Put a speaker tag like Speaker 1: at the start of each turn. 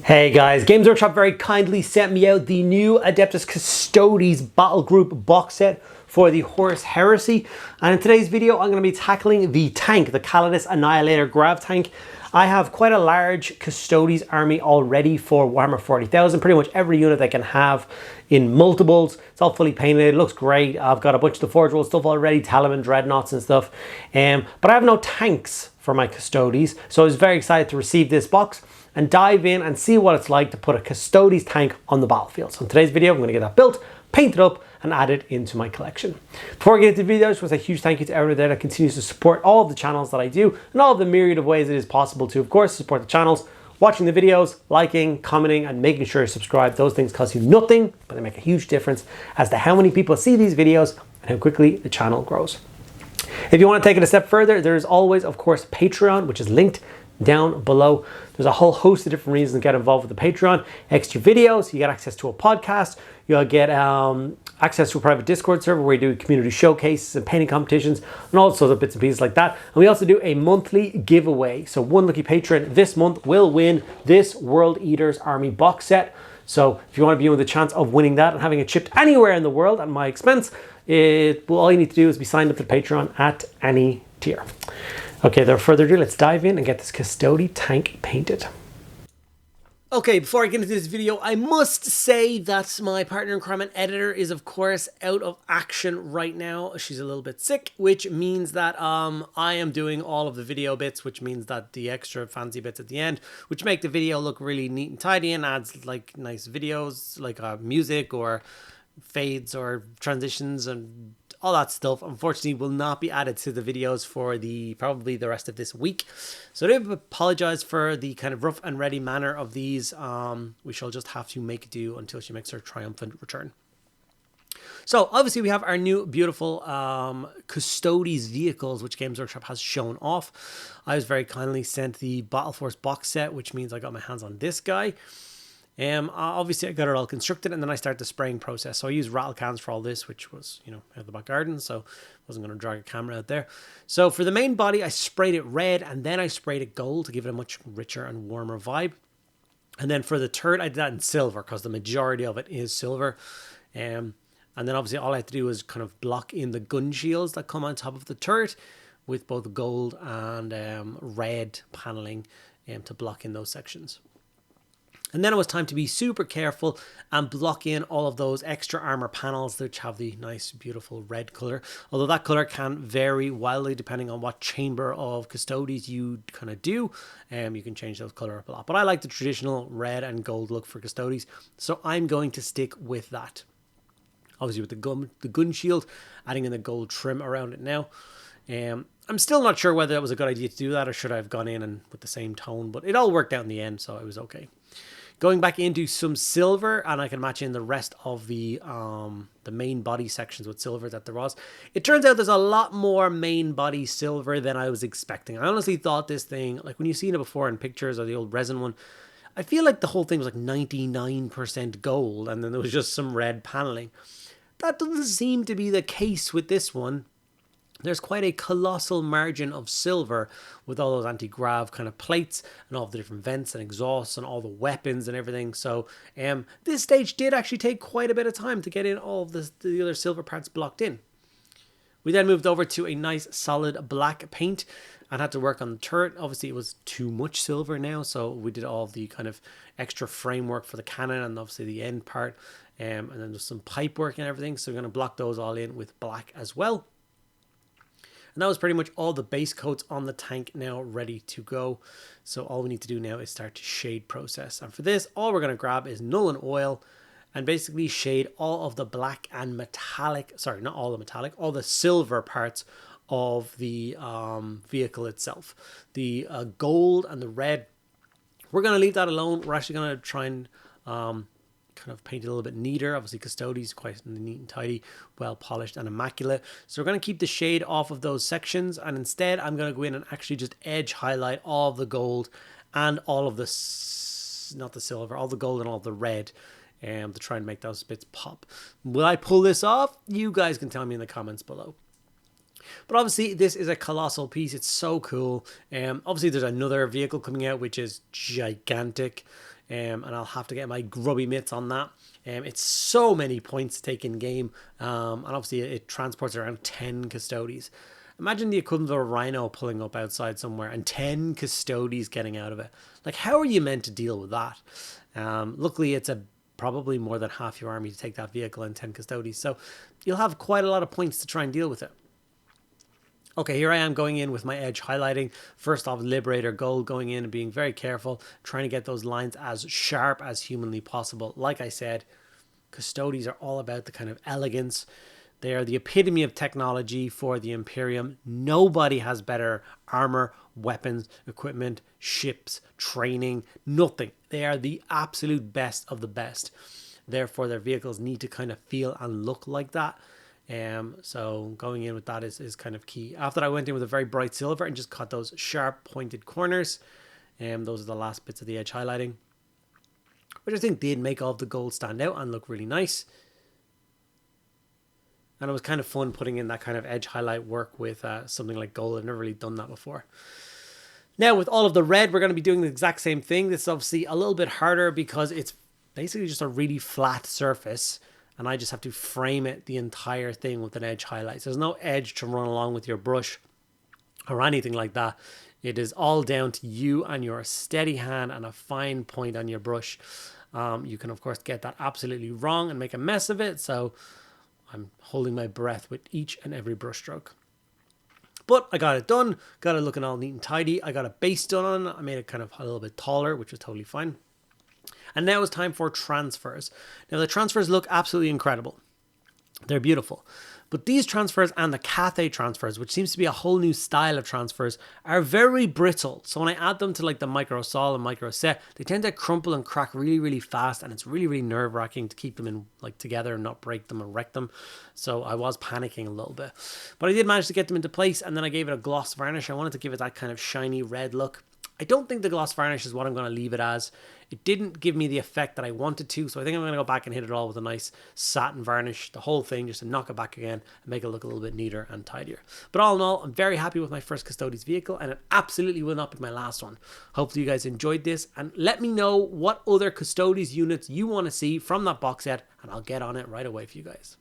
Speaker 1: Hey guys, Games Workshop very kindly sent me out the new Adeptus Custodes Battle Group box set for the Horus Heresy. And in today's video, I'm going to be tackling the tank, the Caladius Annihilator Grav-tank. I have quite a large Custodes army already for Warhammer 40,000, pretty much every unit I can have in multiples. It's all fully painted, it looks great. I've got a bunch of the Forge World stuff already, Taliban, Dreadnoughts and stuff. But I have no tanks for my Custodes, so I was very excited to receive this box and dive in and see what it's like to put a Custodes tank on the battlefield. So in today's video, I'm going to get that built, paint it up, and add it into my collection. Before I get into the video, I just want to say a huge thank you to everyone there that continues to support all of the channels that I do and all of the myriad of ways it is possible to, of course, support the channels, watching the videos, liking, commenting, and making sure you subscribe. Those things cost you nothing, but they make a huge difference as to how many people see these videos and how quickly the channel grows. If you want to take it a step further, there is always, of course, Patreon, which is linked down below. There's a whole host of different reasons to get involved with the Patreon. Extra videos, you get access to a podcast, you'll get access to a private Discord server where we do community showcases and painting competitions and all sorts of bits and pieces like that. And we also do a monthly giveaway. So one lucky patron this month will win this World Eaters Army box set. So if you want to be in with a chance of winning that and having it shipped anywhere in the world at my expense, all you need to do is be signed up to Patreon at any tier. Okay, without further ado, let's dive in and get this Custodes tank painted. Okay, before I get into this video, I must say that my partner in crime and editor is, of course, out of action right now. She's a little bit sick, which means that I am doing all of the video bits, which means that the extra fancy bits at the end, which make the video look really neat and tidy and adds like nice videos, like music or fades or transitions and all that stuff, unfortunately will not be added to the videos for probably the rest of this week. So I do apologize for the kind of rough and ready manner of these. We shall just have to make do until she makes her triumphant return. So obviously we have our new beautiful Custodes vehicles, which Games Workshop has shown off. I was very kindly sent the Battle Force box set, which means I got my hands on this guy. Obviously I got it all constructed and then I start the spraying process. So I use rattle cans for all this, which was, out of the back garden. So I wasn't going to drag a camera out there. So for the main body, I sprayed it red and then I sprayed it gold to give it a much richer and warmer vibe. And then for the turret, I did that in silver because the majority of it is silver. And then obviously all I have to do is kind of block in the gun shields that come on top of the turret with both gold and red paneling to block in those sections. And then it was time to be super careful and block in all of those extra armor panels which have the nice, beautiful red color. Although that color can vary wildly depending on what chamber of Custodes you kind of do. You can change those color up a lot. But I like the traditional red and gold look for Custodes, so I'm going to stick with that. Obviously with the gun shield, adding in the gold trim around it now. I'm still not sure whether that was a good idea to do that or should I have gone in and with the same tone, but it all worked out in the end, so it was okay. Going back into some silver, and I can match in the rest of the main body sections with silver that there was. It turns out there's a lot more main body silver than I was expecting. I honestly thought this thing, like when you've seen it before in pictures or the old resin one, I feel like the whole thing was like 99% gold and then there was just some red paneling. That doesn't seem to be the case with this one. There's quite a colossal margin of silver with all those anti-grav kind of plates and all the different vents and exhausts and all the weapons and everything. So this stage did actually take quite a bit of time to get in all of the other silver parts blocked in. We then moved over to a nice solid black paint and had to work on the turret. Obviously it was too much silver now, so we did all the kind of extra framework for the cannon and obviously the end part. And then there's some pipe work and everything, so we're going to block those all in with black as well. And that was pretty much all the base coats on the tank now ready to go. So all we need to do now is start the shade process. And for this, all we're going to grab is null and oil and basically shade all of the black and metallic, sorry, not all the metallic, all the silver parts of the vehicle itself. The gold and the red, we're going to leave that alone. We're actually going to try and kind of paint it a little bit neater. Obviously Custodes quite neat and tidy, well polished and immaculate. So we're going to keep the shade off of those sections, and instead I'm going to go in and actually just edge highlight all of the gold and all of the, not the silver, all the gold and all the red to try and make those bits pop. Will I pull this off? You guys can tell me in the comments below. But obviously this is a colossal piece. It's so cool. Obviously there's another vehicle coming out which is gigantic. and I'll have to get my grubby mitts on that. It's so many points to take in game, and obviously it transports around 10 Custodes. Imagine the equivalent of a rhino pulling up outside somewhere and 10 Custodes getting out of it. Like, how are you meant to deal with that? Luckily, it's probably more than half your army to take that vehicle and 10 Custodes, so you'll have quite a lot of points to try and deal with it. Okay, here I am going in with my edge highlighting. First off, Liberator Gold, going in and being very careful, trying to get those lines as sharp as humanly possible. Like I said, Custodes are all about the kind of elegance. They are the epitome of technology for the Imperium. Nobody has better armor, weapons, equipment, ships, training, nothing. They are the absolute best of the best. Therefore, their vehicles need to kind of feel and look like that. So going in with that is kind of key. After I went in with a very bright silver and just cut those sharp pointed corners. Those are the last bits of the edge highlighting, which I think did make all of the gold stand out and look really nice. And it was kind of fun putting in that kind of edge highlight work with something like gold. I've never really done that before. Now with all of the red, we're going to be doing the exact same thing. This is obviously a little bit harder because it's basically just a really flat surface. And I just have to frame it the entire thing with an edge highlight. So there's no edge to run along with your brush or anything like that. It is all down to you and your steady hand and a fine point on your brush. You can, of course, get that absolutely wrong and make a mess of it. So I'm holding my breath with each and every brush stroke. But I got it done. Got it looking all neat and tidy. I got a base done on it. I made it kind of a little bit taller, which was totally fine. And now it's time for transfers. Now the transfers look absolutely incredible. They're beautiful. But these transfers and the Cathay transfers, which seems to be a whole new style of transfers, are very brittle. So when I add them to like the micro sol and micro set, they tend to crumple and crack really, really fast. And it's really, really nerve wracking to keep them in like together and not break them or wreck them. So I was panicking a little bit. But I did manage to get them into place. And then I gave it a gloss varnish. I wanted to give it that kind of shiny red look. I don't think the gloss varnish is what I'm going to leave it as. It didn't give me the effect that I wanted to, so I think I'm going to go back and hit it all with a nice satin varnish, the whole thing, just to knock it back again and make it look a little bit neater and tidier. But all in all, I'm very happy with my first Custodes vehicle, and it absolutely will not be my last one. Hopefully you guys enjoyed this, and let me know what other Custodes units you want to see from that box set, and I'll get on it right away for you guys.